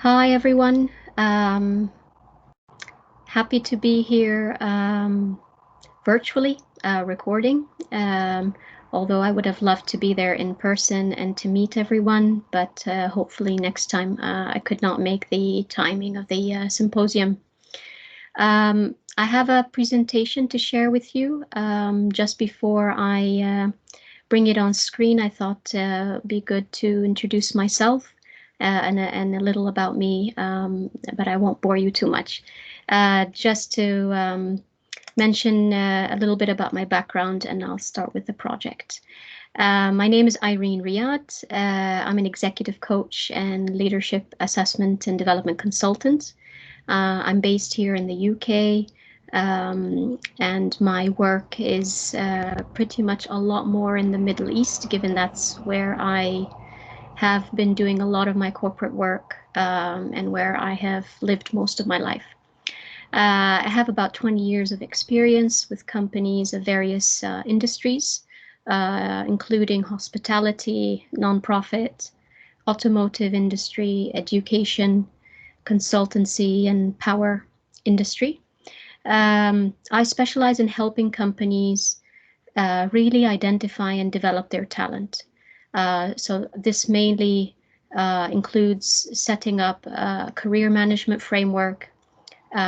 Hi, everyone. Happy to be here virtually recording, although I would have loved to be there in person and to meet everyone, but hopefully next time I could not make the timing of the symposium. I have a presentation to share with you. Just before I bring it on screen, I thought it would be good to introduce myself and a little about me, but I won't bore you too much. Just to mention a little bit about my background, and I'll start with the project. My name is Irene Riad. I'm an executive coach and leadership assessment and development consultant. I'm based here in the UK, and my work is pretty much a lot more in the Middle East, given that's where I have been doing a lot of my corporate work and where I have lived most of my life. I have about 20 years of experience with companies of various industries, including hospitality, nonprofit, automotive industry, education, consultancy, and power industry. I specialize in helping companies really identify and develop their talent. So this mainly includes setting up a career management framework,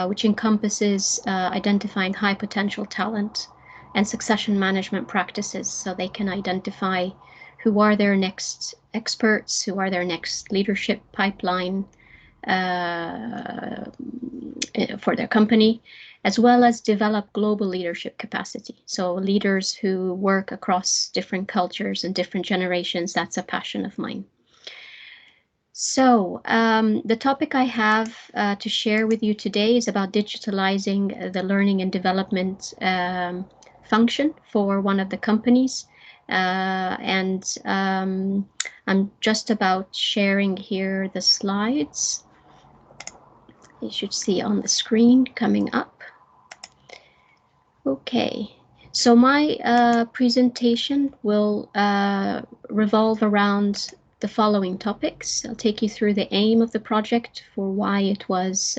which encompasses identifying high potential talent and succession management practices so they can identify who are their next experts, who are their next leadership pipeline for their company, as well as develop global leadership capacity. So leaders who work across different cultures and different generations, that's a passion of mine. So the topic I have to share with you today is about digitalizing the learning and development function for one of the companies. I'm just about sharing here the slides. You should see on the screen coming up. Okay, so my presentation will revolve around the following topics. I'll take you through the aim of the project, for why it was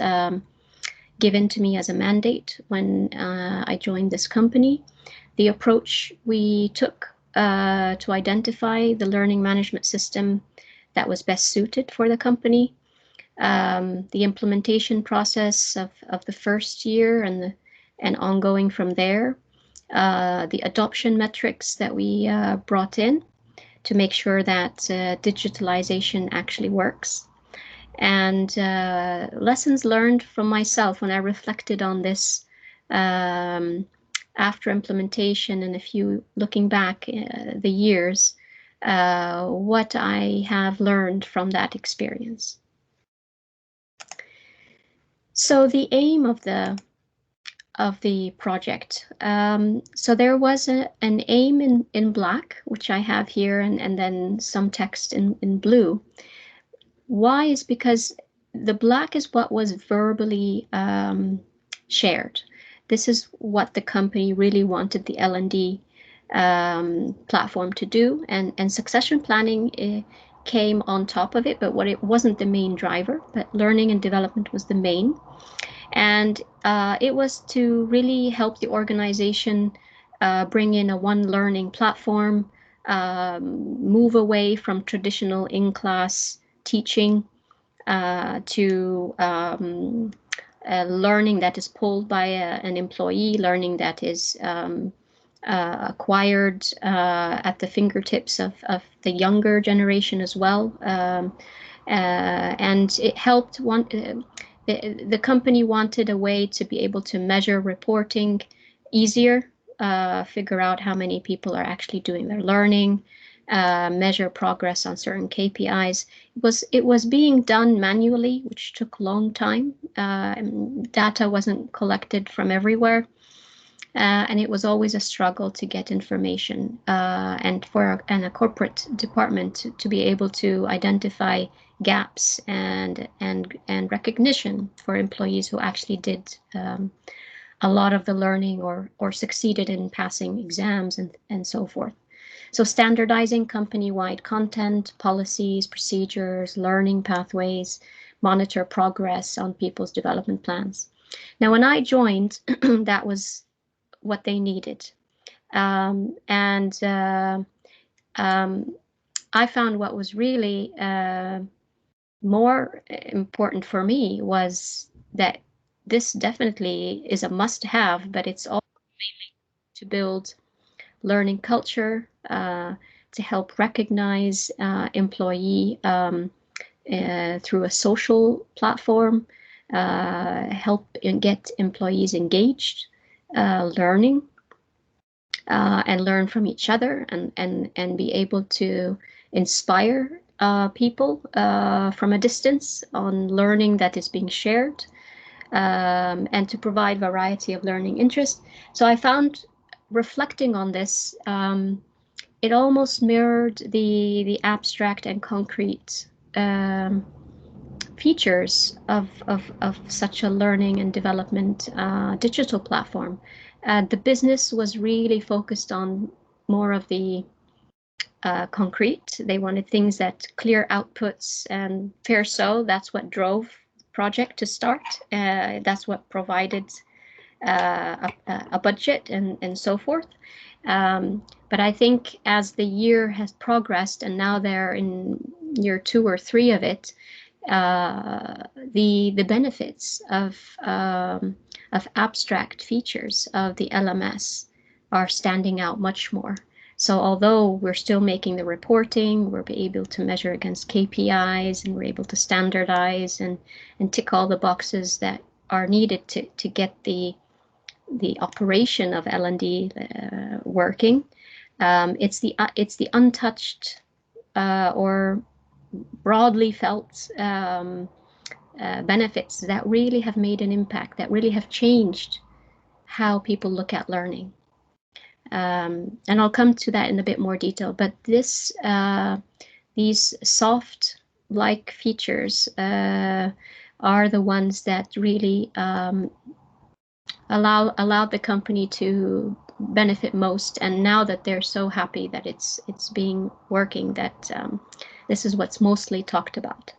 given to me as a mandate when I joined this company, the approach we took to identify the learning management system that was best suited for the company, the implementation process of the first year and ongoing from there, the adoption metrics that we brought in to make sure that digitalization actually works, and lessons learned from myself when I reflected on this after implementation and looking back the years, what I have learned from that experience. So the aim of the project. So there was an aim in black, which I have here, and then some text in blue. Why is because the black is what was verbally shared. This is what the company really wanted the L&D platform to do, and succession planning came on top of it, but it wasn't the main driver, but learning and development was the main. And it was to really help the organization bring in a one learning platform, move away from traditional in-class teaching to learning that is pulled by an employee, learning that is acquired at the fingertips of the younger generation as well. And it helped the company wanted a way to be able to measure reporting easier, figure out how many people are actually doing their learning, measure progress on certain KPIs. It was being done manually, which took a long time. Data wasn't collected from everywhere. And it was always a struggle to get information and for a corporate department to be able to identify gaps and recognition for employees who actually did a lot of the learning or succeeded in passing exams and so forth. So standardizing company-wide content, policies, procedures, learning pathways, monitor progress on people's development plans. Now, when I joined, that was what they needed. And I found what was really more important for me was that this definitely is a must-have, but it's also to build learning culture, to help recognize employee through a social platform, help get employees engaged, learning, and learn from each other, and be able to inspire people from a distance on learning that is being shared, and to provide variety of learning interests. So I found, reflecting on this, it almost mirrored the abstract and concrete features of such a learning and development digital platform. The business was really focused on more of the concrete. They wanted things that clear outputs, and fair so. That's what drove the project to start. That's what provided a budget and so forth. But I think as the year has progressed, and now they're in year 2 or 3 of it, the benefits of abstract features of the LMS are standing out much more. So although we're still making the reporting, we're able to measure against KPIs, and we're able to standardize and tick all the boxes that are needed to get the operation of L&D working. It's the untouched or broadly felt benefits that really have made an impact, that really have changed how people look at learning. And I'll come to that in a bit more detail. But these soft-like features are the ones that really allowed the company to benefit most. And now that they're so happy that it's being working, that this is what's mostly talked about.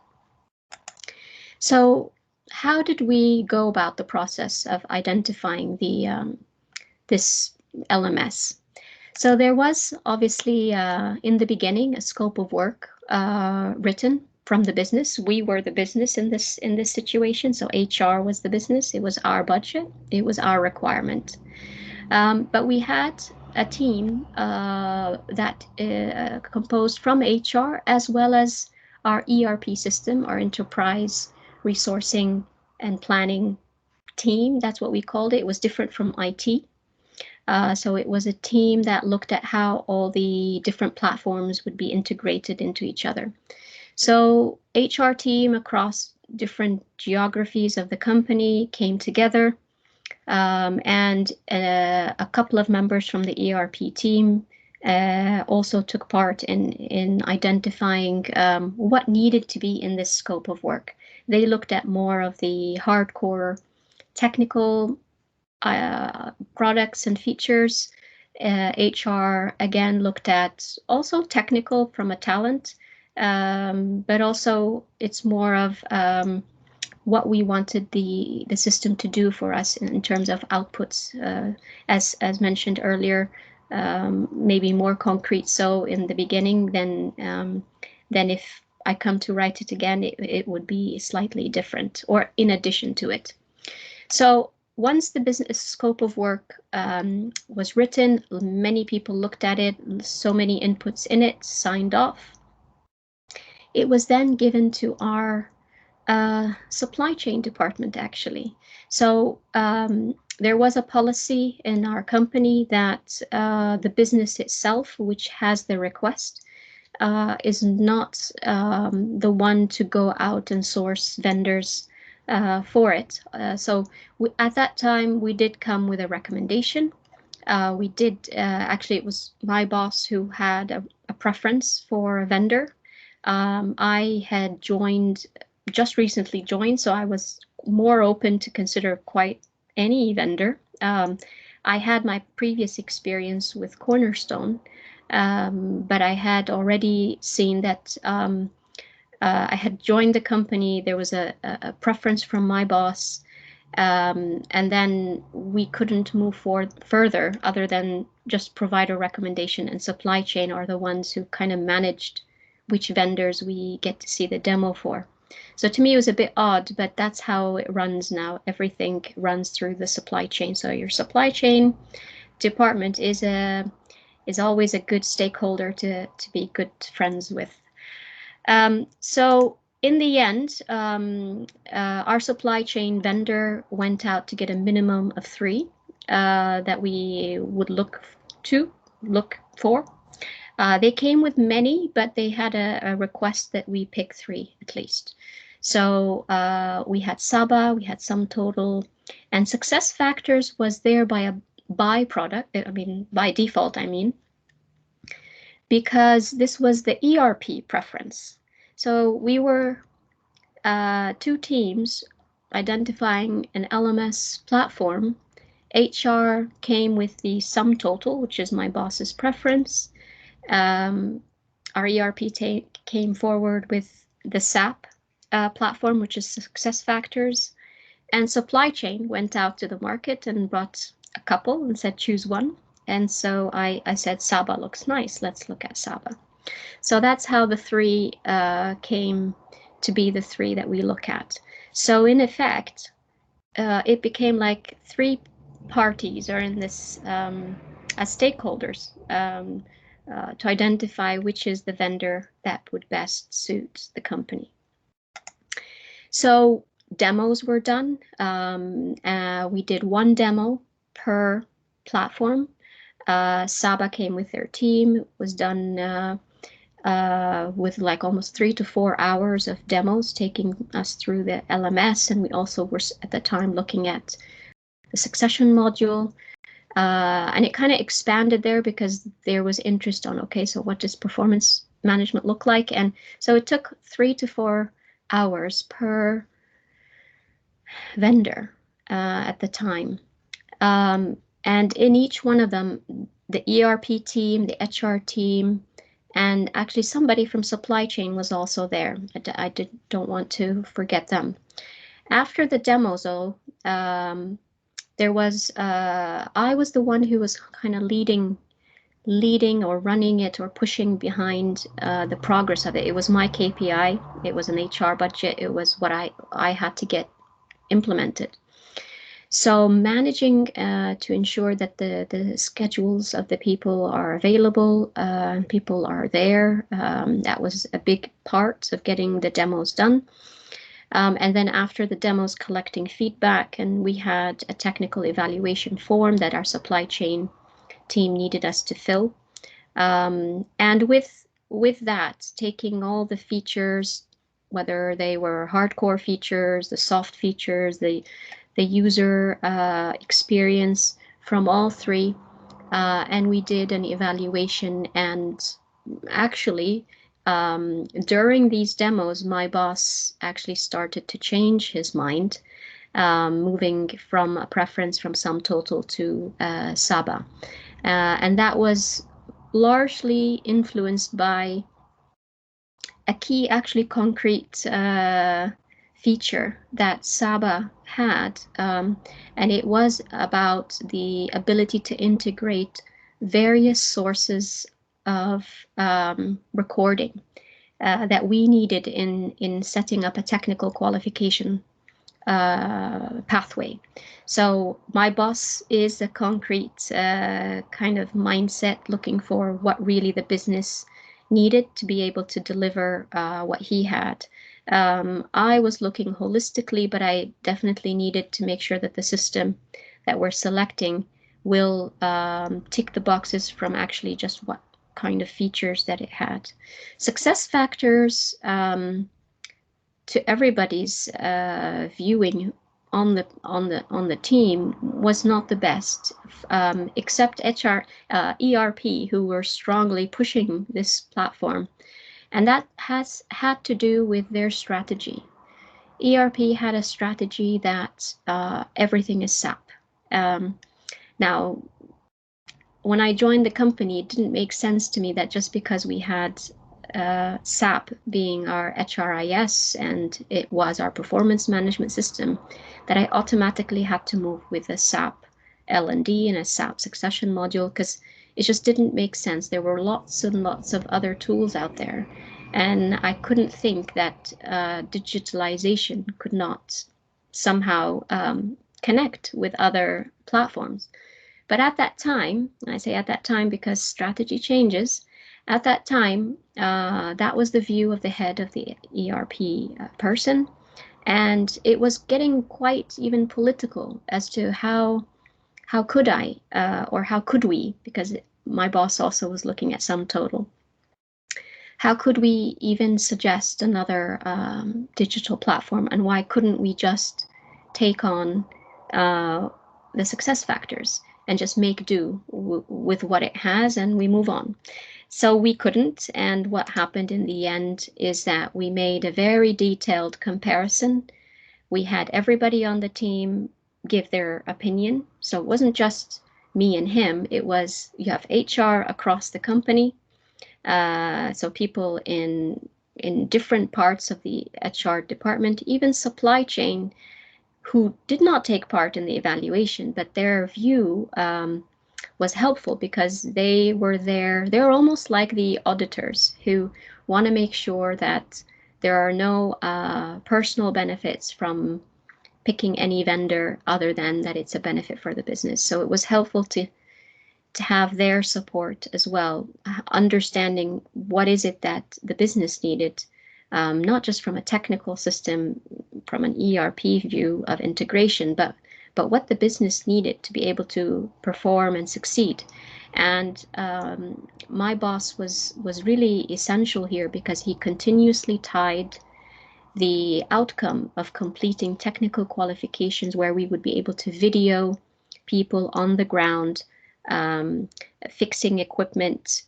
So how did we go about the process of identifying this LMS? So there was obviously in the beginning a scope of work written from the business. We were the business in this situation, so HR was the business. It was our budget. It was our requirement. But we had a team that composed from HR as well as our ERP system, our enterprise resourcing and planning team. That's what we called it. It was different from IT. So it was a team that looked at how all the different platforms would be integrated into each other. So HR team across different geographies of the company came together, and a couple of members from the ERP team also took part in identifying what needed to be in this scope of work. They looked at more of the hardcore technical products and features. HR again looked at also technical from a talent, but also it's more of what we wanted the system to do for us in terms of outputs, as mentioned earlier, maybe more concrete so in the beginning than if I come to write it again, it would be slightly different or in addition to it. So once the business scope of work was written, many people looked at it, so many inputs in it, signed off. It was then given to our supply chain department, actually. So there was a policy in our company that the business itself, which has the request, is not the one to go out and source vendors for it. So at that time, we did come with a recommendation. We did, actually, it was my boss who had a preference for a vendor. I had just recently joined, so I was more open to consider quite any vendor. I had my previous experience with Cornerstone, but I had already seen that I had joined the company. There was a preference from my boss, and then we couldn't move forward further other than just provide a recommendation, and supply chain are the ones who kind of managed which vendors we get to see the demo for. So to me, it was a bit odd, but that's how it runs now. Everything runs through the supply chain. So your supply chain department is always a good stakeholder to be good friends with. So in the end, our supply chain vendor went out to get a minimum of 3 that we would look for. They came with many, but they had a request that we pick 3 at least. So we had Saba, we had SumTotal, and SuccessFactors was there by a byproduct. By default, because this was the ERP preference. So we were 2 teams identifying an LMS platform. HR came with the SumTotal, which is my boss's preference. Our ERP came forward with the SAP platform, which is SuccessFactors, and supply chain went out to the market and brought a couple and said choose one. And so I said Saba looks nice. Let's look at Saba. So that's how the 3 came to be the 3 that we look at. So in effect, it became like 3 parties are in this as stakeholders to identify which is the vendor that would best suit the company. So demos were done. We did 1 demo per platform. Saba came with their team. It was done with like almost 3 to 4 hours of demos, taking us through the LMS, and we also were at the time looking at the succession module, and it kind of expanded there because there was interest on, okay, so what does performance management look like? And so it took 3 to 4 hours per vendor at the time, and in each one of them, the ERP team, the HR team, and actually somebody from supply chain was also there. I don't want to forget them. After the demos, though, there was I was the one who was kind of leading or running it or pushing behind the progress of it. It was my KPI. It was an HR budget. It was what I had to get implemented. So managing to ensure that the schedules of the people are available, people are there, that was a big part of getting the demos done. And then after the demos, collecting feedback, and we had a technical evaluation form that our supply chain team needed us to fill. And with that, taking all the features, whether they were hardcore features, the soft features, the user experience from all 3, and we did an evaluation. And actually, during these demos, my boss actually started to change his mind, moving from a preference from SumTotal to Saba, and that was largely influenced by a key, actually concrete feature that Saba had, and it was about the ability to integrate various sources of recording that we needed in setting up a technical qualification pathway. So my boss is a concrete kind of mindset, looking for what really the business needed to be able to deliver what he had. I was looking holistically, but I definitely needed to make sure that the system that we're selecting will tick the boxes from actually just what kind of features that it had. Success factors, to everybody's viewing on the team, was not the best, except ERP, who were strongly pushing this platform. And that has had to do with their strategy. ERP had a strategy that everything is SAP. Now, when I joined the company, it didn't make sense to me that just because we had SAP being our HRIS and it was our performance management system, that I automatically had to move with a SAP L&D and a SAP succession module, because it just didn't make sense. There were lots and lots of other tools out there, and I couldn't think that digitalization could not somehow connect with other platforms. But at that time, I say at that time because strategy changes, at that time, that was the view of the head of the ERP person. And it was getting quite even political as to how could I, or how could we, because my boss also was looking at sum total. How could we even suggest another digital platform, and why couldn't we just take on the success factors and just make do with what it has and we move on? So we couldn't, and what happened in the end is that we made a very detailed comparison. We had everybody on the team give their opinion. So it wasn't just me and him, it was, you have HR across the company, so people in different parts of the HR department, even supply chain, who did not take part in the evaluation, but their view was helpful because they were there. They're almost like the auditors who want to make sure that there are no personal benefits from picking any vendor other than that it's a benefit for the business. So it was helpful to have their support as well, understanding what is it that the business needed, not just from a technical system, from an ERP view of integration, but what the business needed to be able to perform and succeed. And my boss was really essential here because he continuously tied the outcome of completing technical qualifications where we would be able to video people on the ground, fixing equipment,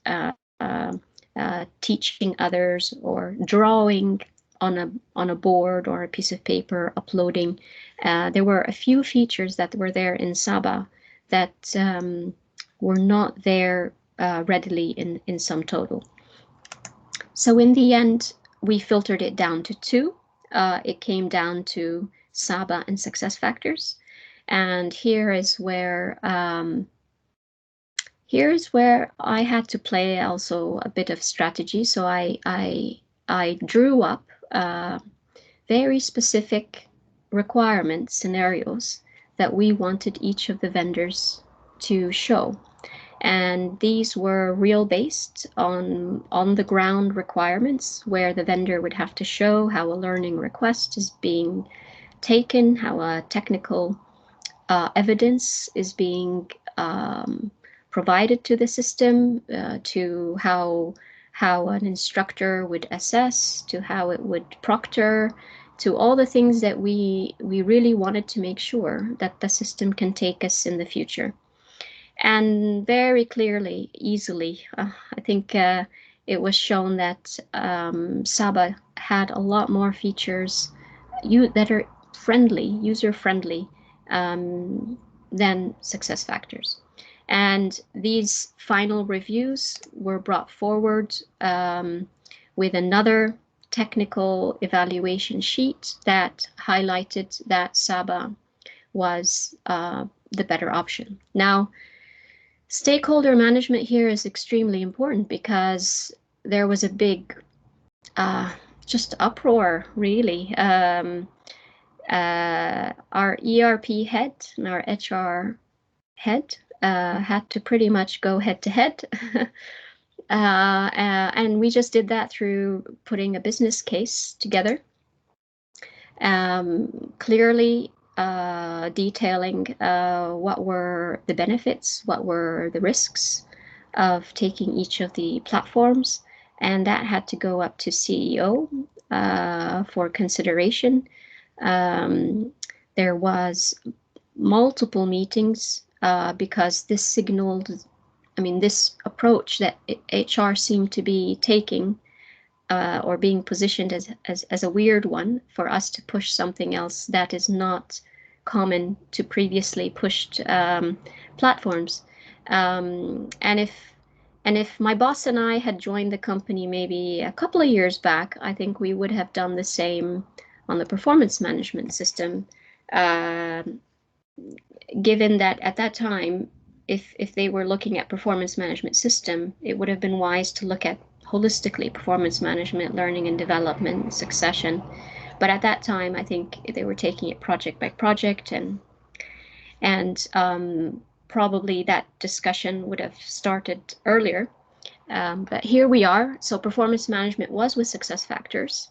teaching others, or drawing on a board or a piece of paper, uploading. There were a few features that were there in Saba that were not there readily in sum total. So in the end, we filtered it down to two. It came down to Saba and success factors. And here is where I had to play also a bit of strategy. So I drew up very specific requirement scenarios that we wanted each of the vendors to show. And these were real based on the ground requirements, where the vendor would have to show how a learning request is being taken, how a technical evidence is being provided to the system, to how an instructor would assess, to how it would proctor, to all the things that we really wanted to make sure that the system can take us in the future. And very clearly, easily, I think it was shown that Saba had a lot more features that are user-friendly, than success factors. And these final reviews were brought forward with another technical evaluation sheet that highlighted that Saba was the better option. Now, stakeholder management here is extremely important because there was a big just uproar, really. Our ERP head and our HR head had to pretty much go head to head. And we just did that through putting a business case together, clearly detailing what were the benefits, what were the risks of taking each of the platforms, and that had to go up to CEO for consideration. There was multiple meetings because this signaled, this approach that HR seemed to be taking or being positioned as a weird one for us to push something else that is not common to previously pushed platforms. And And if my boss and I had joined the company maybe a couple of years back, I think we would have done the same on the performance management system, uh, given that at that time, if they were looking at performance management system, it would have been wise to look at holistically performance management, learning and development, succession. But at that time, I think they were taking it project by project, and probably that discussion would have started earlier. But here we are. So performance management was with success factors,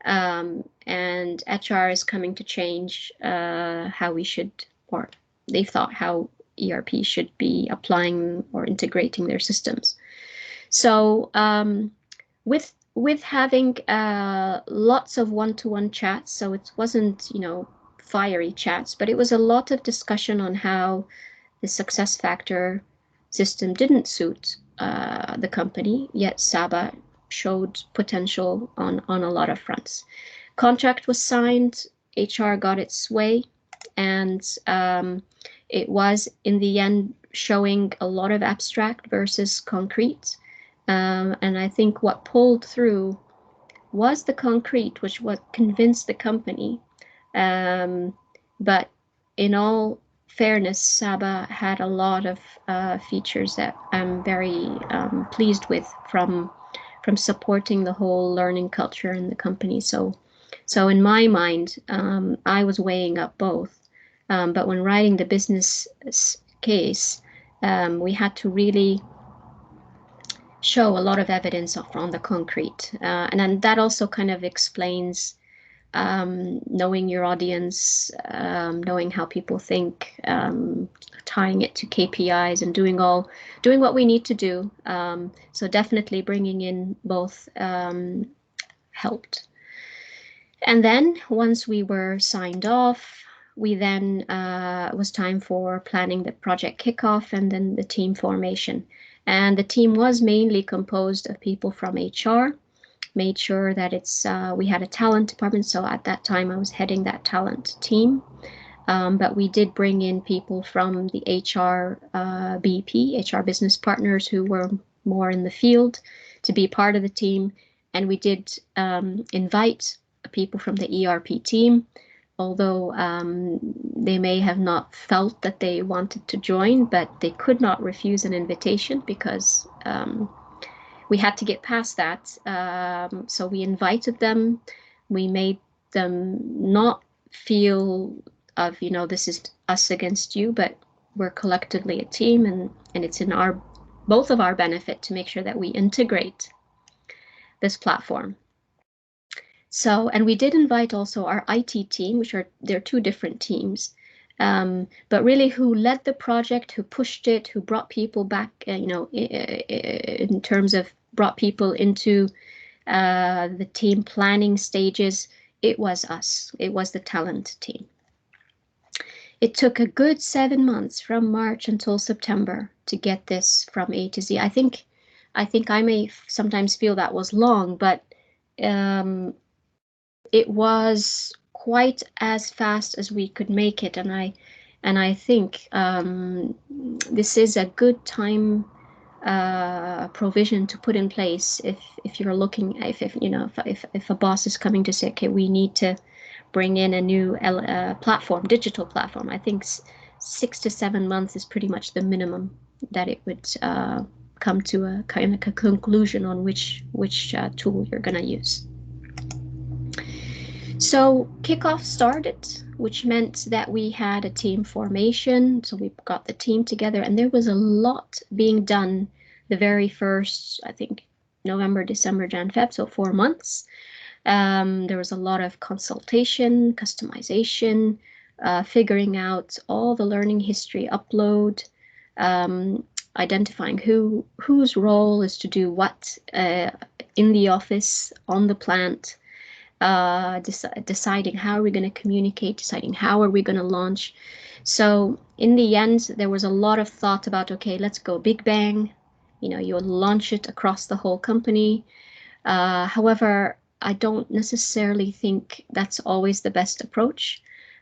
and HR is coming to change how we should, or they thought how ERP should be applying or integrating their systems. So with having lots of one-to-one chats, so it wasn't, fiery chats, but it was a lot of discussion on how the success factor system didn't suit the company, yet Saba showed potential on a lot of fronts. Contract was signed, HR got its way, and it was in the end showing a lot of abstract versus concrete. And I think what pulled through was the concrete, which what convinced the company. But in all fairness, Saba had a lot of features that I'm very pleased with from supporting the whole learning culture in the company. So in my mind, I was weighing up both. But when writing the business case, we had to really show a lot of evidence on the concrete. And then that also kind of explains knowing your audience, knowing how people think, tying it to KPIs and doing what we need to do. So definitely bringing in both helped. And then once we were signed off, we then it was time for planning the project kickoff and then the team formation. And the team was mainly composed of people from HR, made sure that we had a talent department. So at that time, I was heading that talent team. But we did bring in people from the HR BP, HR business partners, who were more in the field to be part of the team. And we did invite people from the ERP team, although they may have not felt that they wanted to join, but they could not refuse an invitation because we had to get past that. So we invited them. We made them not feel of, this is us against you, but we're collectively a team, and it's in both of our benefit to make sure that we integrate this platform. So, and we did invite also our IT team, they're two different teams, but really who led the project, who pushed it, who brought people back, in terms of brought people into the team planning stages. It was us. It was the talent team. It took a good 7 months from March until September to get this from A to Z. I think I may sometimes feel that was long, but it was quite as fast as we could make it, and I think this is a good time provision to put in place if you're looking, if a boss is coming to say, okay, we need to bring in a new platform, digital platform. I think 6 to 7 months is pretty much the minimum that it would come to a kind of a conclusion on which tool you're going to use. So kickoff started, which meant that we had a team formation. So we got the team together, and there was a lot being done the very first, I think, November, December, Jan, Feb, so 4 months. There was a lot of consultation, customization, figuring out all the learning history upload, identifying whose role is to do what in the office, on the plant, deciding how are we going to communicate, deciding how are we going to launch. So in the end, there was a lot of thought about, okay, let's go big bang. You'll launch it across the whole company. However, I don't necessarily think that's always the best approach.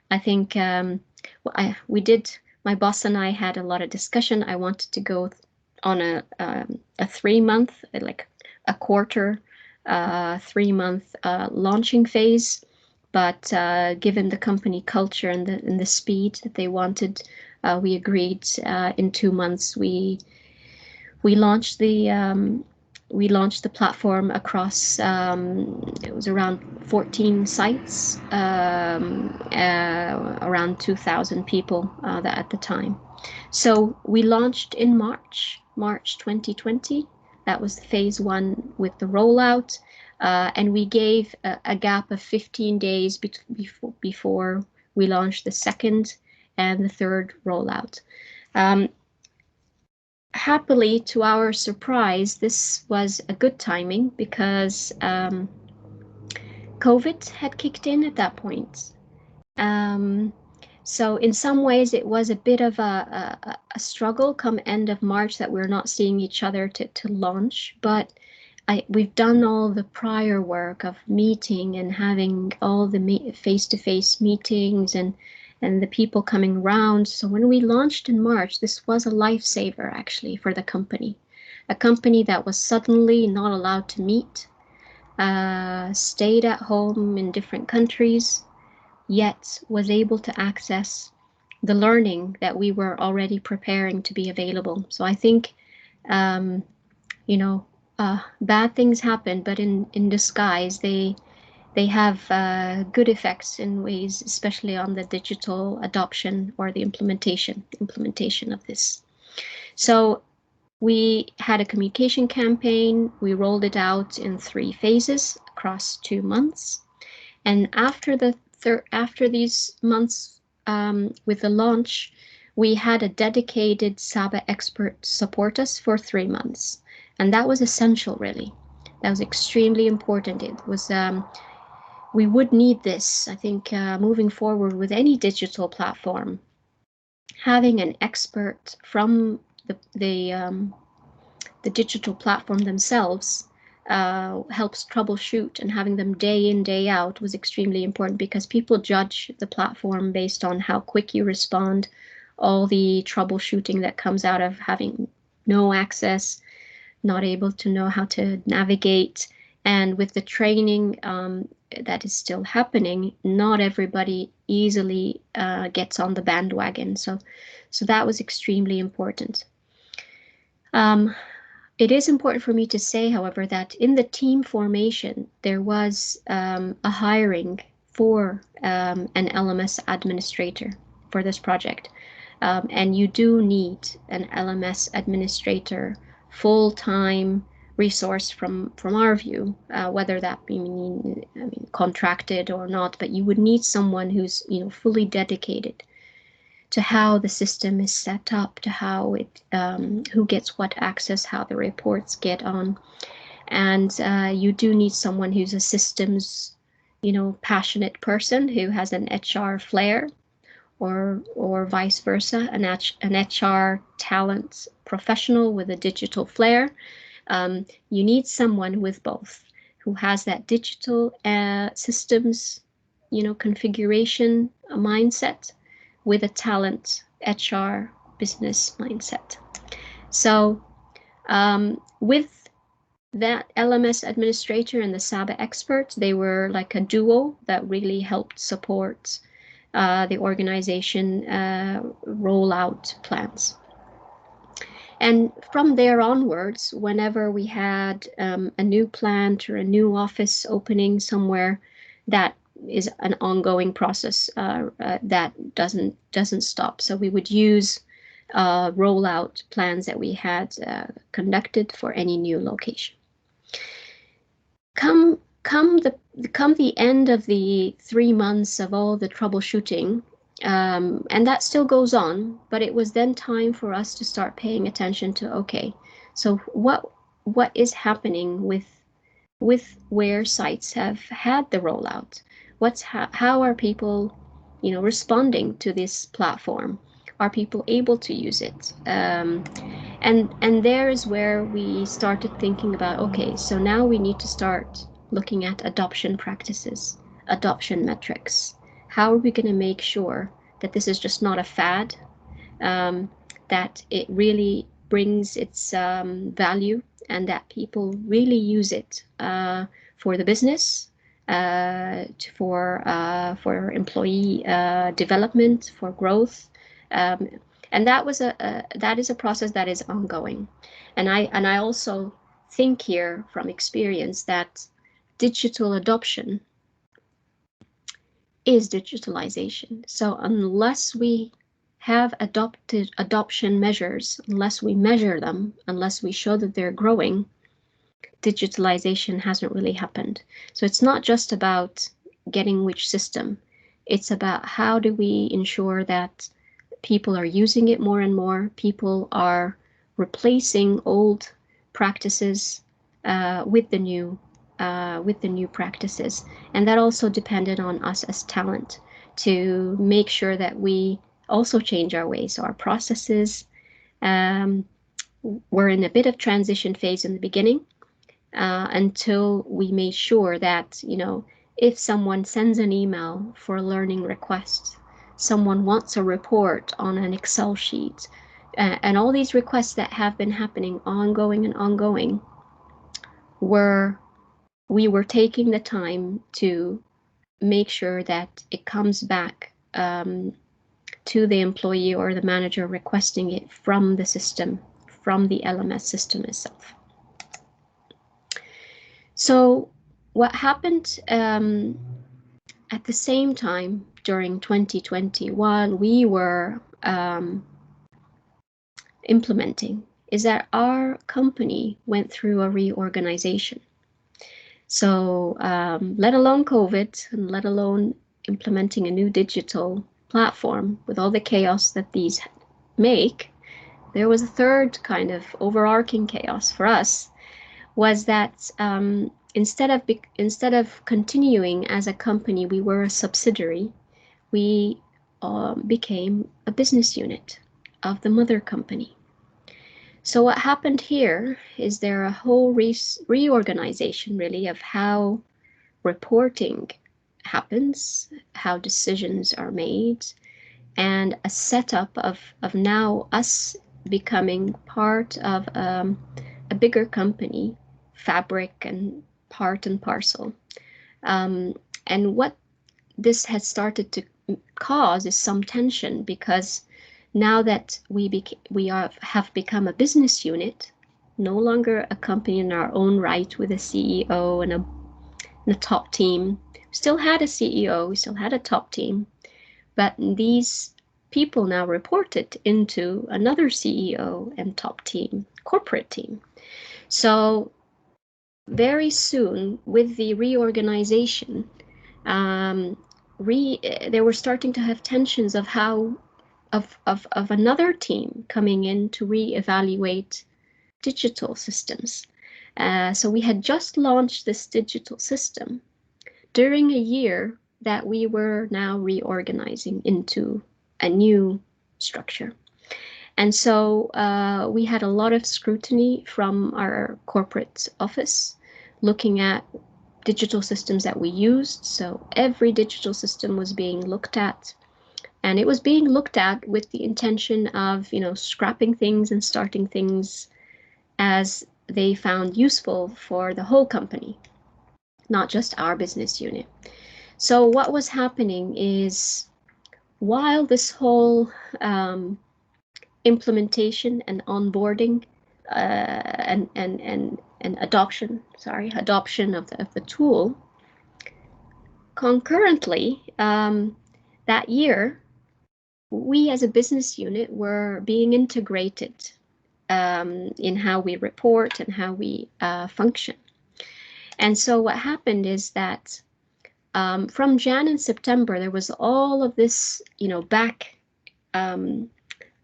I think my boss and I had a lot of discussion. I wanted to go on a 3-month, like a quarter, 3-month launching phase. But given the company culture and the speed that they wanted, we agreed in 2 months. We launched the platform across, it was around 14 sites, around 2,000 people at the time. So we launched in March 2020. That was phase 1 with the rollout, and we gave a gap of 15 days before we launched the second and the third rollout. Happily, to our surprise, this was a good timing because COVID had kicked in at that point. So in some ways, it was a bit of a struggle come end of March that we're not seeing each other to launch. But we've done all the prior work of meeting and having all the face-to-face meetings and the people coming around. So when we launched in March, this was a lifesaver actually for the company. A company that was suddenly not allowed to meet, stayed at home in different countries, yet was able to access the learning that we were already preparing to be available. So I think, bad things happen, but in disguise, they have good effects in ways, especially on the digital adoption or the implementation of this. So we had a communication campaign. We rolled it out in 3 phases across 2 months. And after these months with the launch, we had a dedicated Saba expert support us for 3 months. And that was essential, really. That was extremely important. It was, we would need this, I think, moving forward with any digital platform. Having an expert from the digital platform themselves helps troubleshoot, and having them day in, day out was extremely important because people judge the platform based on how quick you respond, all the troubleshooting that comes out of having no access, not able to know how to navigate. And with the training that is still happening, not everybody easily gets on the bandwagon. So that was extremely important. It is important for me to say, however, that in the team formation, there was a hiring for an LMS administrator for this project. And you do need an LMS administrator, full-time resource from our view, whether that be contracted or not, but you would need someone who's fully dedicated to how the system is set up, to how it, who gets what access, how the reports get on. And you do need someone who's a systems, passionate person who has an HR flair, or vice versa, an HR talent professional with a digital flair. You need someone with both, who has that digital systems, configuration mindset, with a talent HR business mindset. So with that LMS administrator and the Saba expert, they were like a duo that really helped support the organization rollout plans. And from there onwards, whenever we had a new plant or a new office opening somewhere, that is an ongoing process that doesn't stop. So we would use rollout plans that we had conducted for any new location. Come the end of the 3 months of all the troubleshooting, and that still goes on, but it was then time for us to start paying attention to, okay, so what is happening with where sites have had the rollout? How are people, responding to this platform? Are people able to use it? And there is where we started thinking about, okay, so now we need to start looking at adoption practices, adoption metrics. How are we going to make sure that this is just not a fad, that it really brings its value and that people really use it for the business, for employee development, for growth, and that is a process that is ongoing. And I also think here from experience that digital adoption is digitalization. So unless we have adopted adoption measures, unless we measure them, unless we show that they're growing, digitalization hasn't really happened. So it's not just about getting which system, it's about how do we ensure that people are using it more and more, people are replacing old practices with the new practices. And that also depended on us as talent to make sure that we also change our ways. So our processes were in a bit of transition phase in the beginning until we made sure that, if someone sends an email for a learning request, someone wants a report on an Excel sheet, and all these requests that have been happening ongoing, we were taking the time to make sure that it comes back to the employee or the manager requesting it from the system, from the LMS system itself. So what happened at the same time during 2020, while we were implementing, is that our company went through a reorganization. So let alone COVID, and let alone implementing a new digital platform with all the chaos that these make, there was a third kind of overarching chaos for us, was that instead of continuing as a company, we were a subsidiary, we became a business unit of the mother company. So what happened here is there a whole reorganization really of how reporting happens, how decisions are made, and a setup of now us becoming part of a bigger company, fabric and part and parcel. And what this has started to cause is some tension, because now that we have become a business unit, no longer a company in our own right with a CEO and a top team. We still had a CEO, we still had a top team, but these people now reported into another CEO and top team, corporate team. So very soon with the reorganization, they were starting to have tensions of how of another team coming in to reevaluate digital systems. So we had just launched this digital system during a year that we were now reorganizing into a new structure. And so we had a lot of scrutiny from our corporate office looking at digital systems that we used. So every digital system was being looked at, and it was being looked at with the intention of, scrapping things and starting things as they found useful for the whole company, not just our business unit. So what was happening is, while this whole implementation and onboarding and adoption of the tool, concurrently, that year, we as a business unit were being integrated in how we report and how we function. And so what happened is that from Jan and September, there was all of this,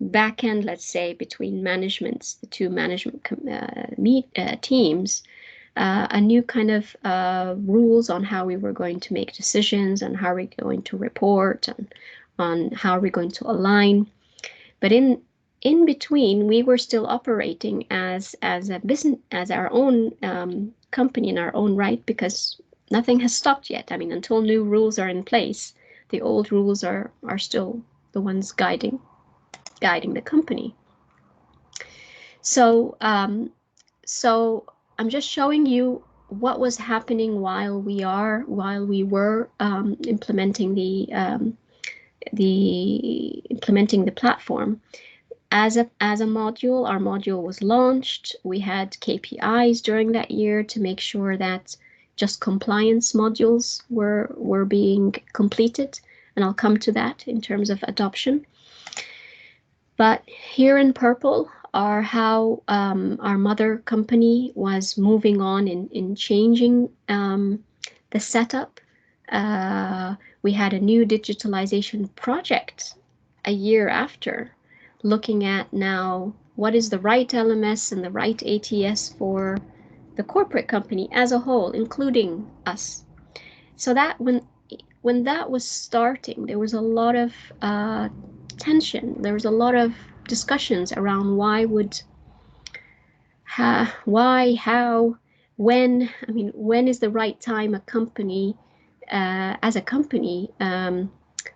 back end, let's say, between managements, the two management teams, a new kind of rules on how we were going to make decisions and how we're going to report and on how we're going to align. But in between, we were still operating as a business, as our own company in our own right, because nothing has stopped yet. I mean, until new rules are in place, the old rules are still the ones guiding the company. So so I'm just showing you what was happening while we were implementing the platform. As a module, our module was launched. We had KPIs during that year to make sure that just compliance modules were being completed, and I'll come to that in terms of adoption. But here in purple are how our mother company was moving on in changing the setup. We had a new digitalization project a year after, looking at now what is the right LMS and the right ATS for the corporate company as a whole, including us. So that when that was starting, there was a lot of tension. There was a lot of discussions around why, how, when. I mean, when is the right time a company, as a company,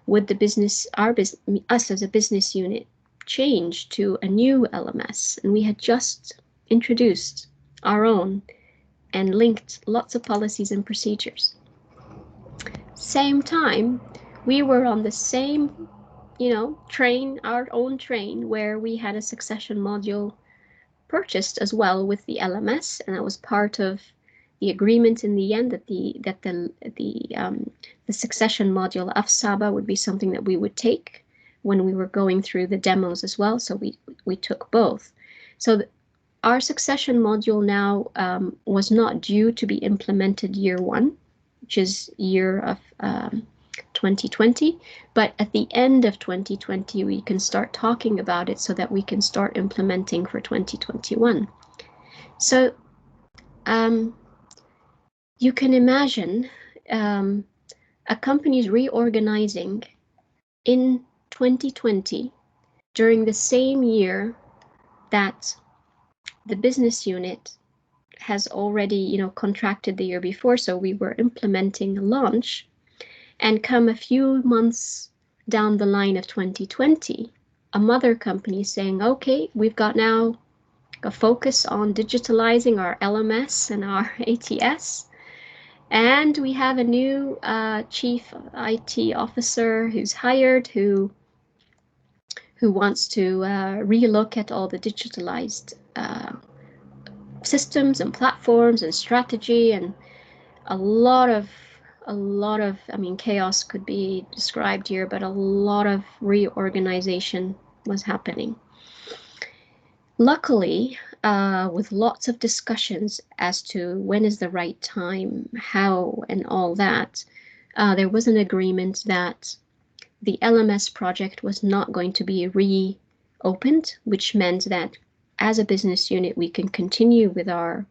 would the business, us as a business unit, change to a new LMS? And we had just introduced our own and linked lots of policies and procedures. Same time, we were on the same, train, our own train, where we had a succession module purchased as well with the LMS, and that was part of the agreement in the end that the succession module of Saba would be something that we would take when we were going through the demos as well. So we took both. So our succession module now was not due to be implemented year one, which is year of 2020, but at the end of 2020 we can start talking about it so that we can start implementing for 2021. So you can imagine a company's reorganizing in 2020 during the same year that the business unit has already, contracted the year before, so we were implementing launch, and come a few months down the line of 2020, a mother company saying, okay, we've got now a focus on digitalizing our LMS and our ATS, and we have a new chief IT officer who's hired, who wants to relook at all the digitalized systems and platforms and strategy, and a lot of, I mean, chaos could be described here, but a lot of reorganization was happening. Luckily, with lots of discussions as to when is the right time, how, and all that, there was an agreement that the LMS project was not going to be reopened, which meant that as a business unit, we can continue with our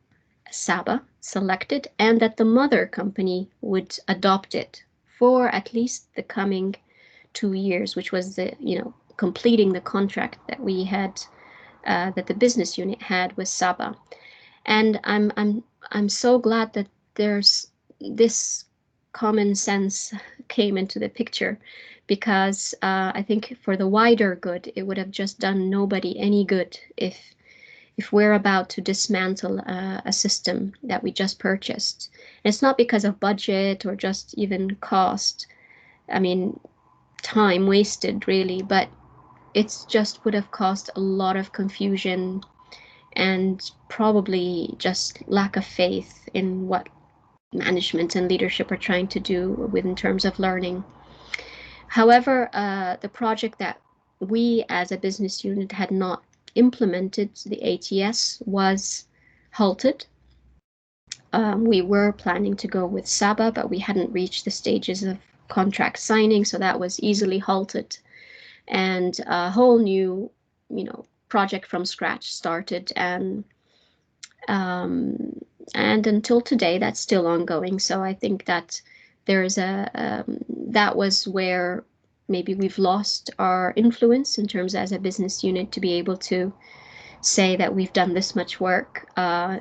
Saba selected, and that the mother company would adopt it for at least the coming 2 years, which was the, completing the contract that we had, that the business unit had with Saba. And I'm so glad that there's this common sense came into the picture, because I think for the wider good, it would have just done nobody any good if we're about to dismantle a system that we just purchased. And it's not because of budget or just even cost. I mean, time wasted really, but it's just would have caused a lot of confusion and probably just lack of faith in what management and leadership are trying to do in terms of learning. However, the project that we as a business unit had not implemented, the ATS, was halted. We were planning to go with Saba, but we hadn't reached the stages of contract signing, so that was easily halted. And a whole new, project from scratch started, and until today, that's still ongoing. So I think that there's that was where maybe we've lost our influence in terms as a business unit to be able to say that we've done this much work,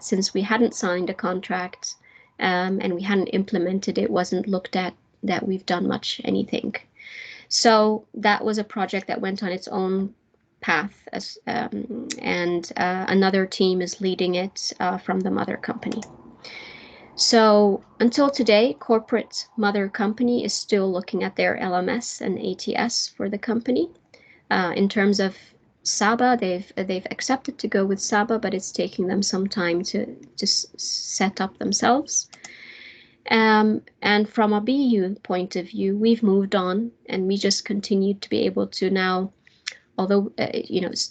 since we hadn't signed a contract, and we hadn't implemented it, wasn't looked at that we've done much anything. So that was a project that went on its own path, and another team is leading it from the mother company. So until today, corporate mother company is still looking at their LMS and ATS for the company. In terms of Saba, they've accepted to go with Saba, but it's taking them some time to set up themselves. And from a BU point of view, we've moved on, and we just continue to be able to now, although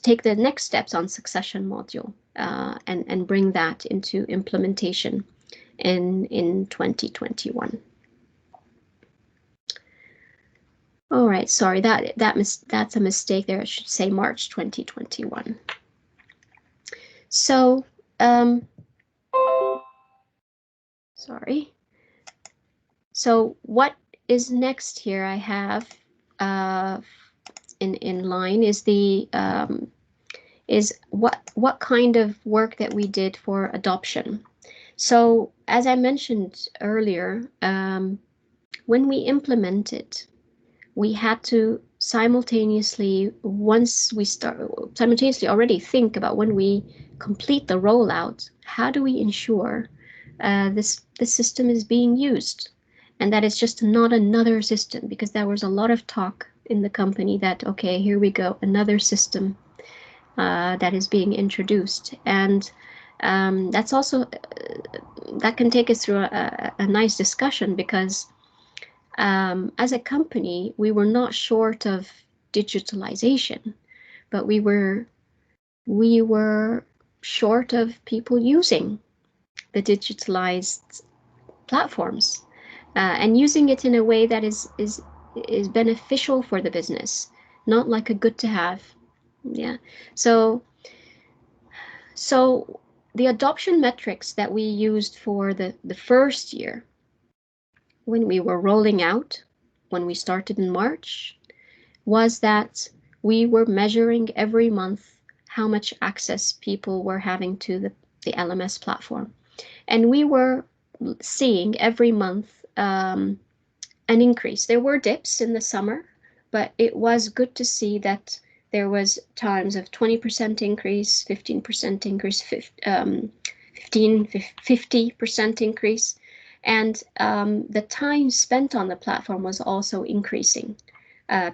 take the next steps on succession module and bring that into implementation in 2021. All right, sorry, that's a mistake there. I should say March 2021. So, sorry. So what is next here? I have in line is the is what kind of work that we did for adoption. So as I mentioned earlier, when we implemented, we had to simultaneously already think about when we complete the rollout, how do we ensure this system is being used, and that it's just not another system, because there was a lot of talk in the company that, okay, here we go, another system that is being introduced. And that's also that can take us through a nice discussion, because as a company, we were not short of digitalization, but we were short of people using the digitalized platforms and using it in a way that is beneficial for the business, not like a good to have. Yeah. So the adoption metrics that we used for the first year, when we were rolling out, when we started in March, was that we were measuring every month how much access people were having to the LMS platform. And we were seeing every month an increase. There were dips in the summer, but it was good to see that there was times of 20% increase, 15% increase, 50% increase. And the time spent on the platform was also increasing.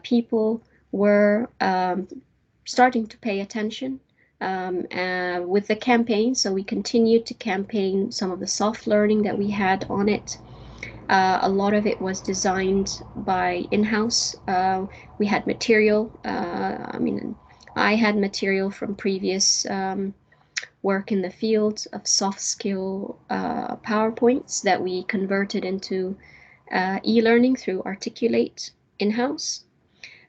People were starting to pay attention with the campaign. So we continued to campaign some of the soft learning that we had on it. A lot of it was designed by in-house. We had material. I had material from previous work in the field of soft skill PowerPoints that we converted into e-learning through Articulate in-house.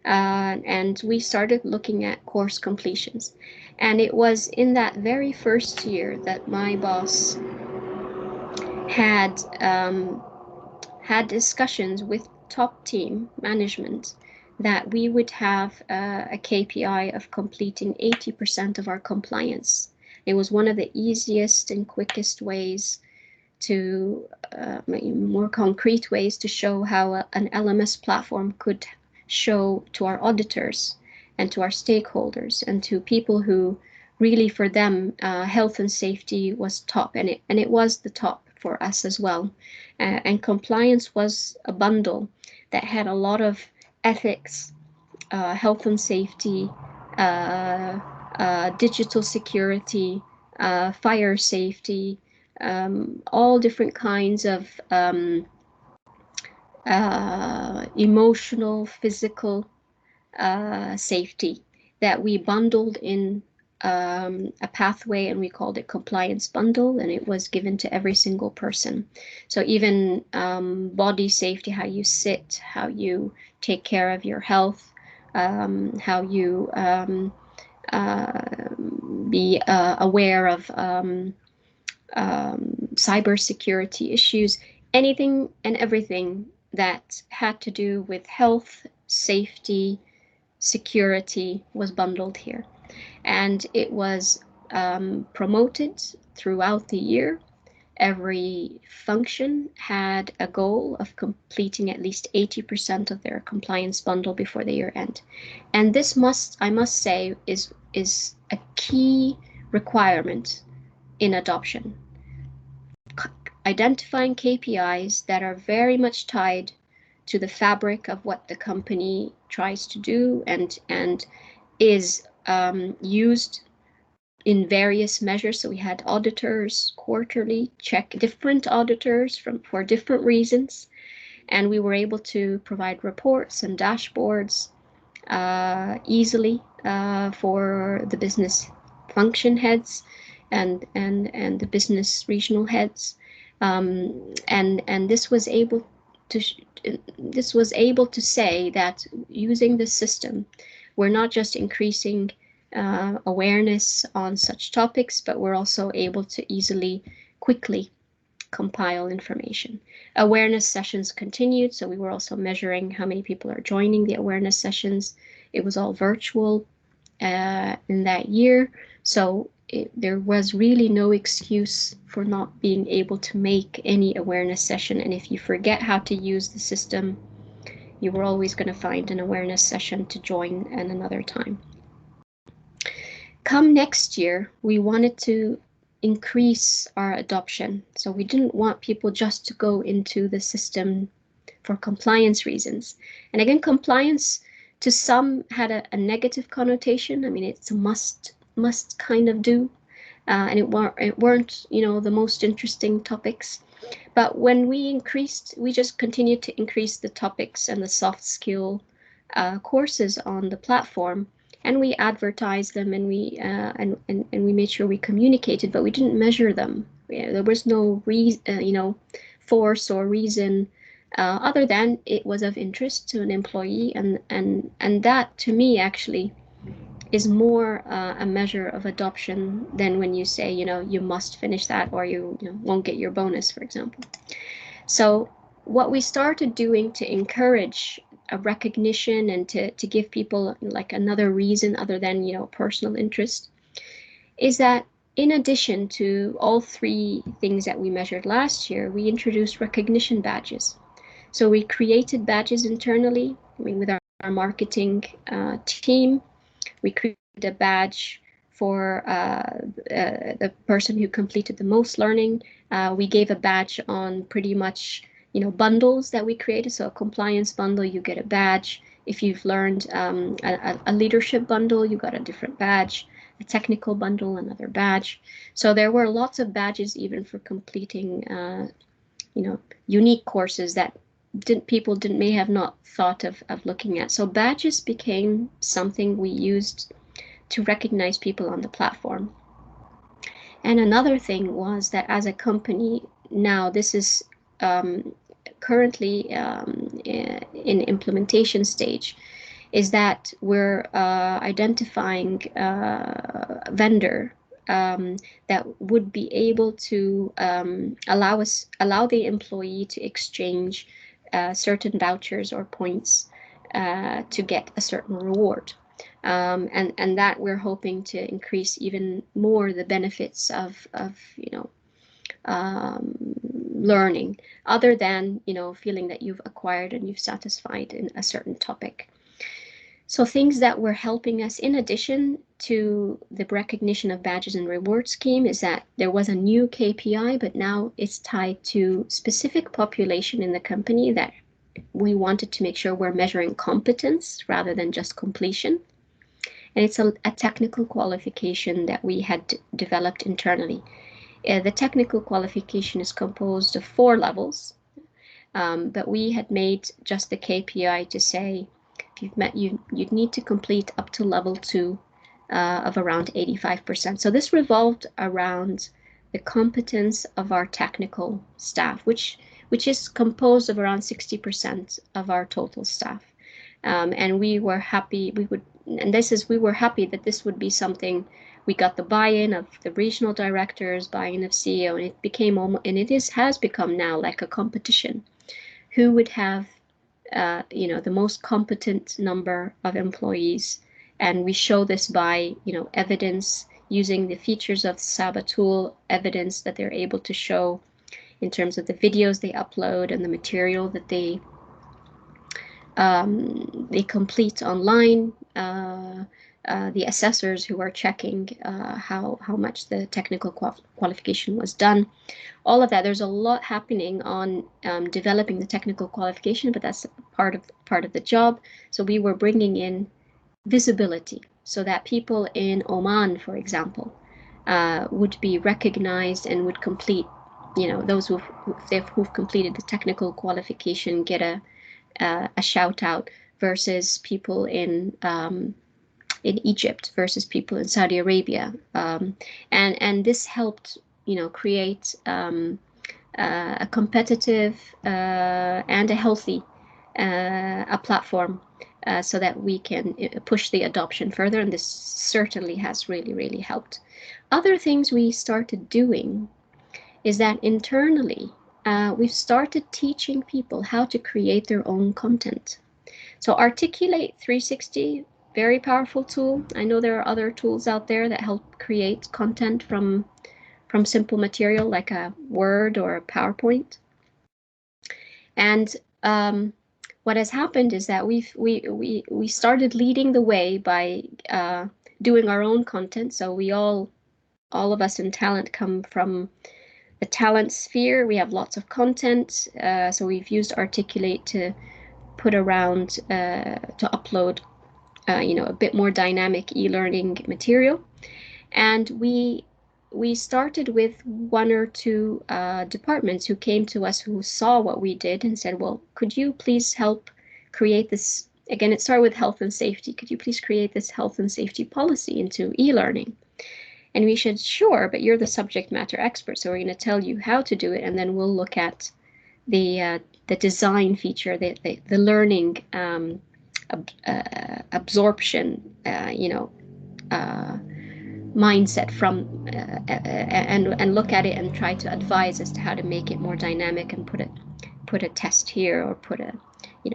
And we started looking at course completions. And it was in that very first year that my boss had discussions with top team management that we would have a KPI of completing 80% of our compliance. It was one of the easiest and quickest ways to, more concrete ways to show how an LMS platform could show to our auditors and to our stakeholders and to people who really, for them, health and safety was top, and it was the top for us as well. And compliance was a bundle that had a lot of ethics, health and safety, digital security, fire safety, all different kinds of emotional, physical safety that we bundled in a pathway, and we called it compliance bundle, and it was given to every single person. So even body safety, how you sit, how you take care of your health, how you be aware of cybersecurity issues, anything and everything that had to do with health, safety, security was bundled here. And it was promoted throughout the year. every function had a goal of completing at least 80% of their compliance bundle before the year end. And this I must say, is a key requirement in adoption. Identifying KPIs that are very much tied to the fabric of what the company tries to do and is used in various measures. So we had auditors quarterly check different auditors for different reasons, and we were able to provide reports and dashboards easily for the business function heads and the business regional heads, and this was able to say that using the system, we're not just increasing awareness on such topics, but we're also able to quickly compile information. Awareness sessions continued, so we were also measuring how many people are joining the awareness sessions. It was all virtual in that year, so there was really no excuse for not being able to make any awareness session. And if you forget how to use the system, you were always going to find an awareness session to join at another time. Come next year, we wanted to increase our adoption. So we didn't want people just to go into the system for compliance reasons. And again, compliance to some had a negative connotation. I mean, it's a must kind of do, and it weren't the most interesting topics. But when we just continued to increase the topics and the soft skill courses on the platform, and we advertised them, and we made sure we communicated, but we didn't measure them. There was no force or reason other than it was of interest to an employee, and that to me actually is more a measure of adoption than when you say you must finish that or you won't get your bonus, for example. So what we started doing to encourage a recognition and to give people like another reason other than personal interest is that in addition to all three things that we measured last year, we introduced recognition badges. So we created badges internally, with our marketing team. We created a badge for the person who completed the most learning. We gave a badge on pretty much bundles that we created. So a compliance bundle, you get a badge. If you've learned a leadership bundle, you got a different badge. A technical bundle, another badge. So there were lots of badges even for completing unique courses that people may have not thought of looking at. So badges became something we used to recognize people on the platform. And another thing was that as a company, now this is currently in implementation stage, is that we're identifying a vendor that would be able to allow the employee to exchange certain vouchers or points to get a certain reward. And that we're hoping to increase even more the benefits of learning, other than feeling that you've acquired and you've satisfied in a certain topic. So things that were helping us in addition to the recognition of badges and reward scheme is that there was a new KPI, but now it's tied to specific population in the company that we wanted to make sure we're measuring competence rather than just completion. And it's a technical qualification that we had developed internally. The technical qualification is composed of 4 levels, but we had made just the KPI to say you'd need to complete up to level 2 of around 85%. So this revolved around the competence of our technical staff, which is composed of around 60% of our total staff. And we were happy we were happy that this would be something. We got the buy-in of the regional directors, buy-in of CEO, and it became has become now like a competition. Who would have the most competent number of employees? And we show this by evidence. using the features of the Saba tool, evidence that they're able to show in terms of the videos they upload and the material that they complete online, the assessors who are checking how much the technical qualification was done. All of that, there's a lot happening on developing the technical qualification, but that's part of the job. So we were bringing in visibility so that people in Oman, for example, would be recognized and would complete, those who've completed the technical qualification get a shout out, versus people in Egypt versus people in Saudi Arabia, and this helped create a competitive and a healthy a platform so that we can push the adoption further, and this certainly has really helped. Other things we started doing is that internally we've started teaching people how to create their own content. So Articulate 360, very powerful tool. I know there are other tools out there that help create content from simple material like a Word or a PowerPoint. And what has happened is that we started leading the way by doing our own content. So we all of us in talent come from the talent sphere. We have lots of content. So we've used Articulate to put around to upload a bit more dynamic e-learning material. And we started with one or two departments who came to us, who saw what we did and said, well, could you please help create this? Again, it started with health and safety. Could you please create this health and safety policy into e-learning? And we said, sure, but you're the subject matter expert, so we're going to tell you how to do it, and then we'll look at the design feature, the learning absorption, mindset from and look at it and try to advise as to how to make it more dynamic and put a test here, or put a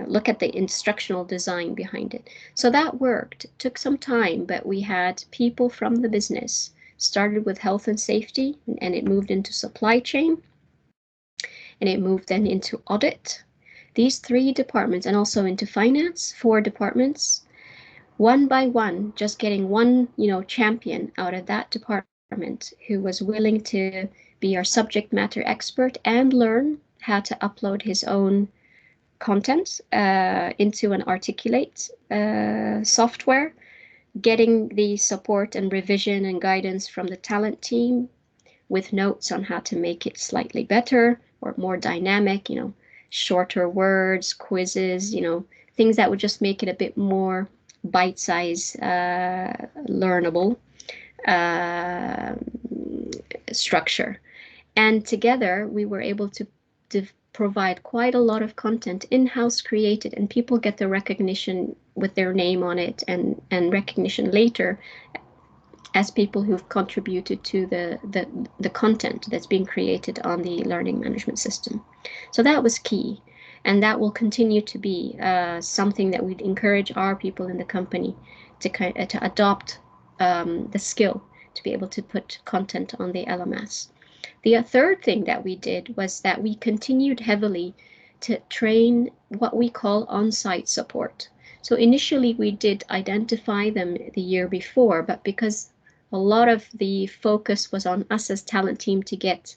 look at the instructional design behind it. So that worked. It took some time, but we had people from the business. Started with health and safety, and it moved into supply chain, and it moved then into audit. These 3 departments, and also into finance, 4 departments, one by one, just getting one, champion out of that department who was willing to be our subject matter expert and learn how to upload his own content into an Articulate software, getting the support and revision and guidance from the talent team with notes on how to make it slightly better or more dynamic, shorter words, quizzes, things that would just make it a bit more bite-size, learnable structure. And together we were able to provide quite a lot of content in-house created, and people get the recognition with their name on it, and recognition later as people who've contributed to the content that's being created on the learning management system. So that was key, and that will continue to be something that we'd encourage our people in the company to adopt the skill to be able to put content on the LMS. The third thing that we did was that we continued heavily to train what we call on-site support. So initially we did identify them the year before, but because a lot of the focus was on us as talent team to get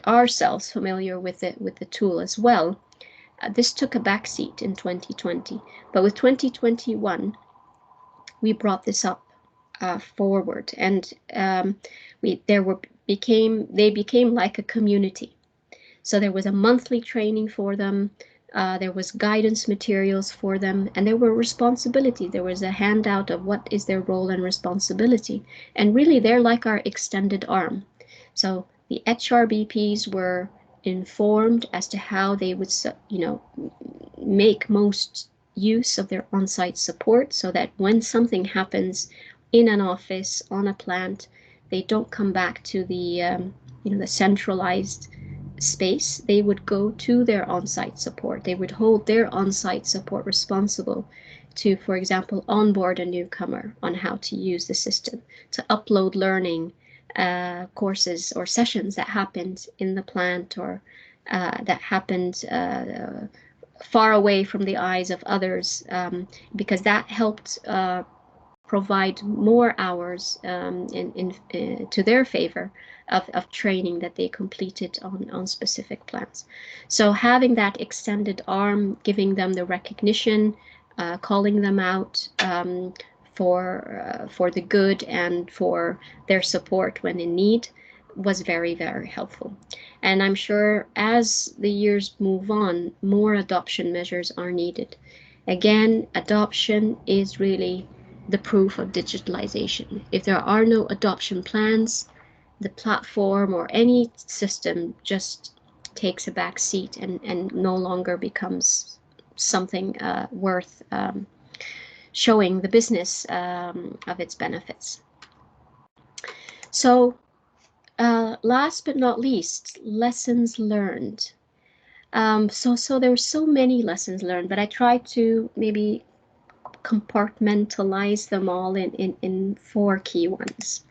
ourselves familiar with the tool as well, this took a backseat in 2020. But with 2021, we brought this up forward, and they became like a community. So there was a monthly training for them. There was guidance materials for them, and there were responsibility. There was a handout of what is their role and responsibility. And really, they're like our extended arm. So the HRBPs were informed as to how they would, make most use of their on-site support, so that when something happens in an office, on a plant, they don't come back to the the centralized space, they would go to their on-site support. They would hold their on-site support responsible to, for example, onboard a newcomer on how to use the system, to upload learning courses or sessions that happened in the plant, or that happened far away from the eyes of others, because that helped provide more hours to their favor of training that they completed on specific plans. So having that extended arm, giving them the recognition, calling them out for the good and for their support when in need, was very, very helpful. And I'm sure as the years move on, more adoption measures are needed. Again, adoption is really the proof of digitalization. If there are no adoption plans, the platform or any system just takes a back seat and no longer becomes something worth showing the business of its benefits. So last but not least, lessons learned. So there were so many lessons learned, but I tried to maybe compartmentalize them all in 4 key ones.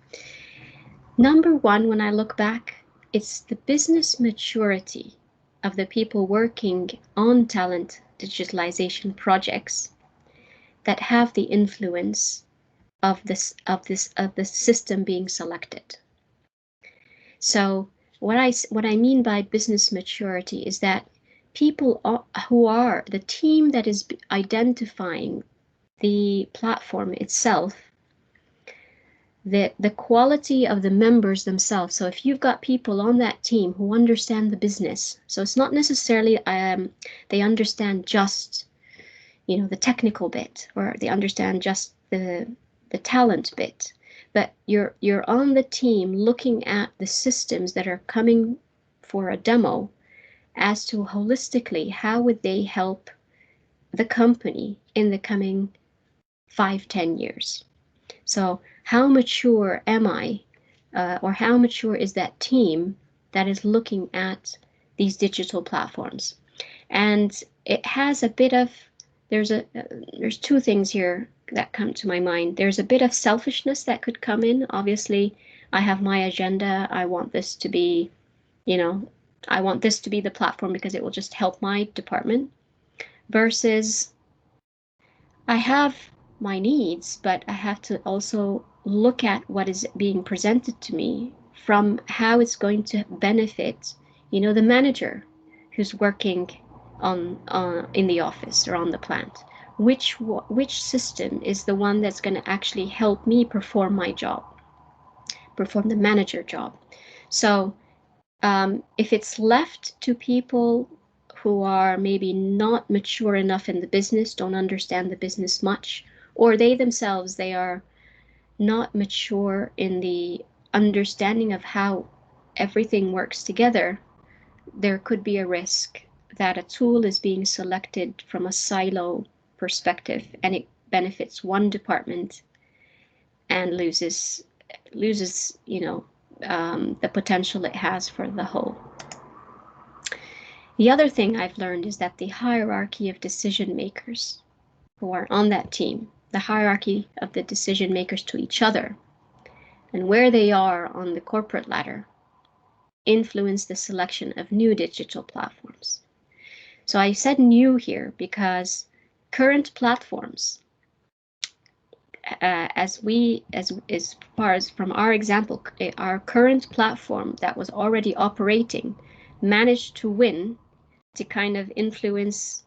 Number 1, when I look back, it's the business maturity of the people working on talent digitalization projects that have the influence of the system being selected. So what I mean by business maturity is that people who are the team that is identifying the platform itself, the quality of the members themselves. So if you've got people on that team who understand the business, so it's not necessarily they understand just the technical bit, or they understand just the talent bit, but you're on the team looking at the systems that are coming for a demo as to holistically how would they help the company in the coming 5-10 years. So how mature am I, or how mature is that team that is looking at these digital platforms? And it has a bit of, there's 2 things here that come to my mind. There's a bit of selfishness that could come in. Obviously, I have my agenda. I want this to be, I want this to be the platform because it will just help my department, versus I have my needs, but I have to also look at what is being presented to me from how it's going to benefit, the manager who's working in the office or on the plant. Which system is the one that's going to actually help me perform my job, perform the manager job? So if it's left to people who are maybe not mature enough in the business, don't understand the business much, or they themselves, they are not mature in the understanding of how everything works together, there could be a risk that a tool is being selected from a silo perspective and it benefits one department and loses the potential it has for the whole. The other thing I've learned is that the hierarchy of decision makers who are on that team, the hierarchy of the decision makers to each other, and where they are on the corporate ladder, influence the selection of new digital platforms. So I said new here because current platforms, as far as from our example, our current platform that was already operating managed to win to kind of influence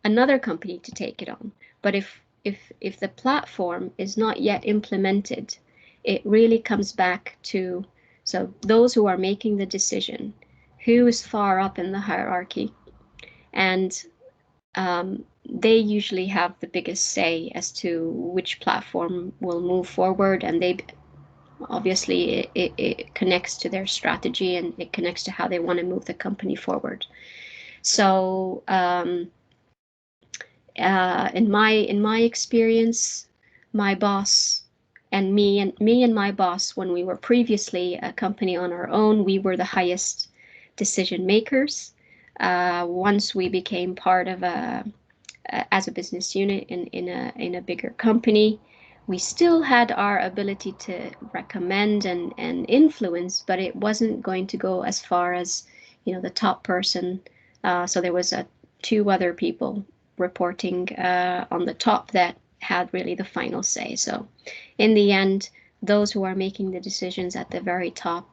another company to take it on. But if the platform is not yet implemented, it really comes back to, so those who are making the decision, who is far up in the hierarchy, and they usually have the biggest say as to which platform will move forward, and they obviously it connects to their strategy and it connects to how they want to move the company forward. So in my experience, my boss and me and my boss, when we were previously a company on our own, we were the highest decision makers. Once we became part of as a business unit in a bigger company, we still had our ability to recommend and influence, but it wasn't going to go as far as, the top person. So there was two other people reporting on the top that had really the final say. So in the end, those who are making the decisions at the very top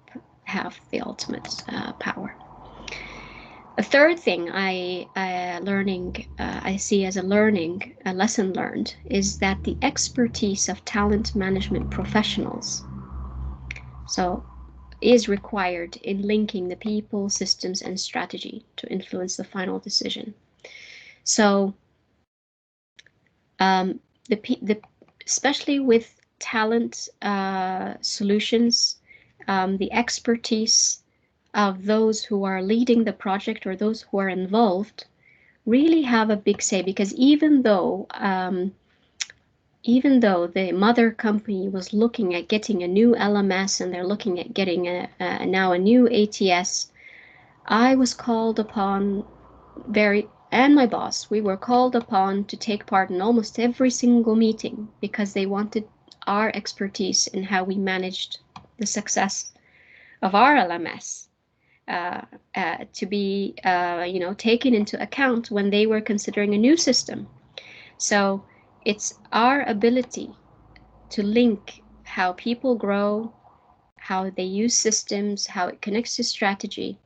have the ultimate power. A third thing I see as a lesson learned, is that the expertise of talent management professionals is required in linking the people, systems, and strategy to influence the final decision. So especially with talent solutions, the expertise of those who are leading the project or those who are involved really have a big say, because even though the mother company was looking at getting a new LMS and they're looking at getting now a new ATS, I was called upon and my boss, we were called upon to take part in almost every single meeting because they wanted our expertise in how we managed the success of our LMS. To be taken into account when they were considering a new system. So it's our ability to link how people grow, how they use systems, how it connects to strategy.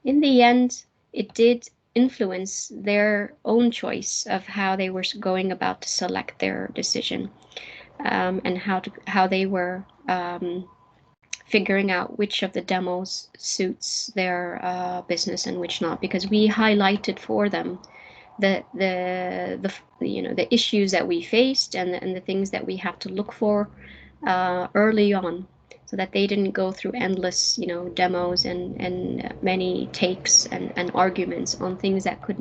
In the end, it did influence their own choice of how they were going about to select their decision, and how they were figuring out which of the demos suits their business and which not, because we highlighted for them the issues that we faced and the things that we have to look for early on, so that they didn't go through endless demos and many takes and arguments on things that could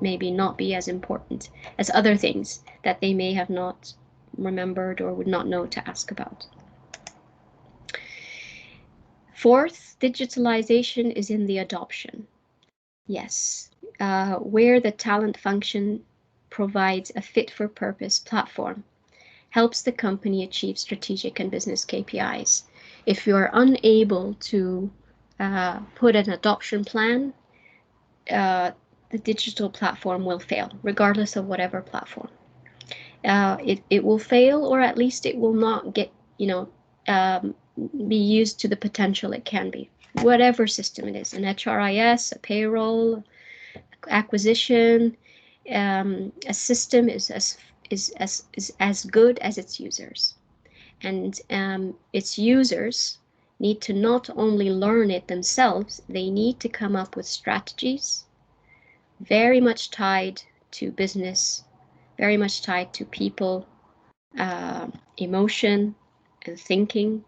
maybe not be as important as other things that they may have not remembered or would not know to ask about. Fourth, digitalization is in the adoption. Yes, where the talent function provides a fit-for-purpose platform, helps the company achieve strategic and business KPIs. If you're unable to put an adoption plan, the digital platform will fail, regardless of whatever platform. It will fail, or at least it will not get, be used to the potential it can be. Whatever system it is, an HRIS, a payroll, acquisition, a system is as good as its users, and its users need to not only learn it themselves, they need to come up with strategies very much tied to business, very much tied to people, emotion and thinking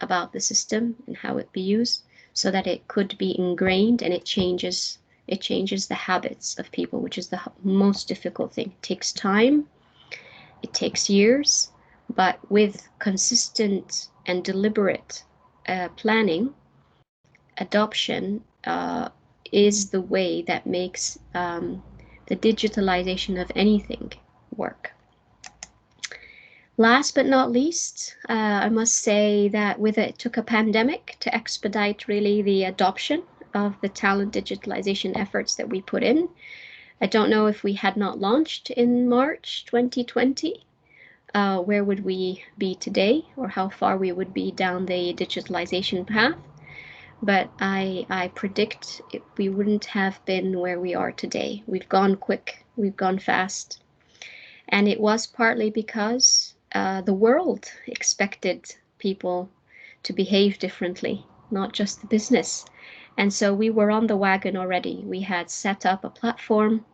about the system and how it be used, so that it could be ingrained and it changes the habits of people, which is the most difficult thing. It takes time, it takes years, but with consistent and deliberate planning, adoption is the way that makes the digitalization of anything work. Last but not least, I must say that it took a pandemic to expedite really the adoption of the talent digitalization efforts that we put in. I don't know if we had not launched in March 2020, where would we be today, or how far we would be down the digitalization path. But I predict we wouldn't have been where we are today. We've gone quick, we've gone fast. And it was partly because the world expected people to behave differently, not just the business. And so we were on the wagon already. We had set up a platform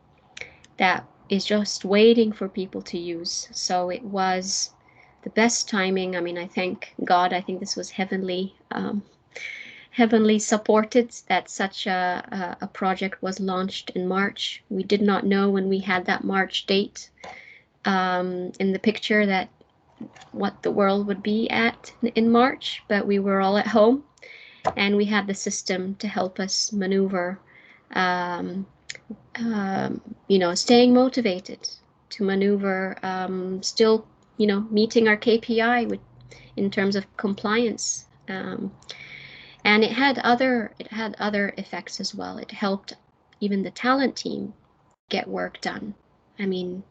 that is just waiting for people to use. So it was the best timing. I mean, I thank God. I think this was heavenly supported that such a project was launched in March. We did not know when we had that March date in the picture what the world would be at in March, but we were all at home, and we had the system to help us maneuver, um, staying motivated to maneuver, still, meeting our KPI in terms of compliance. And it had other effects as well. It helped even the talent team get work done. I mean,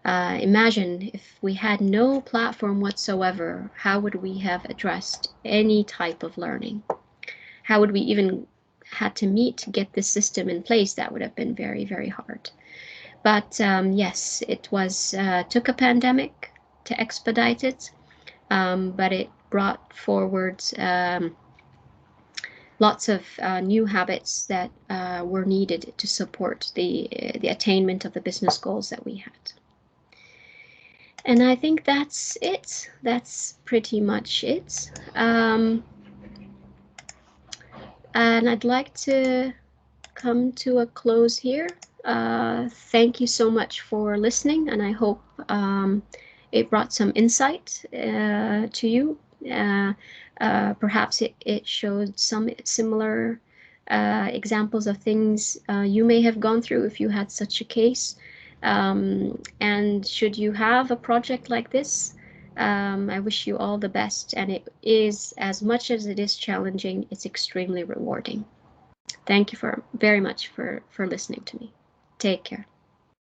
imagine if we had no platform whatsoever, how would we have addressed any type of learning? How would we even had to meet to get this system in place? That would have been very, very hard. But yes, it was took a pandemic to expedite it, but it brought forward lots of new habits that were needed to support the attainment of the business goals that we had. And I think that's it. That's pretty much it. And I'd like to come to a close here. Thank you so much for listening, and I hope it brought some insight to you. Perhaps it showed some similar examples of things you may have gone through if you had such a case. And should you have a project like this, I wish you all the best. And it is, as much as it is challenging, it's extremely rewarding. Thank you very much for listening to me. Take care.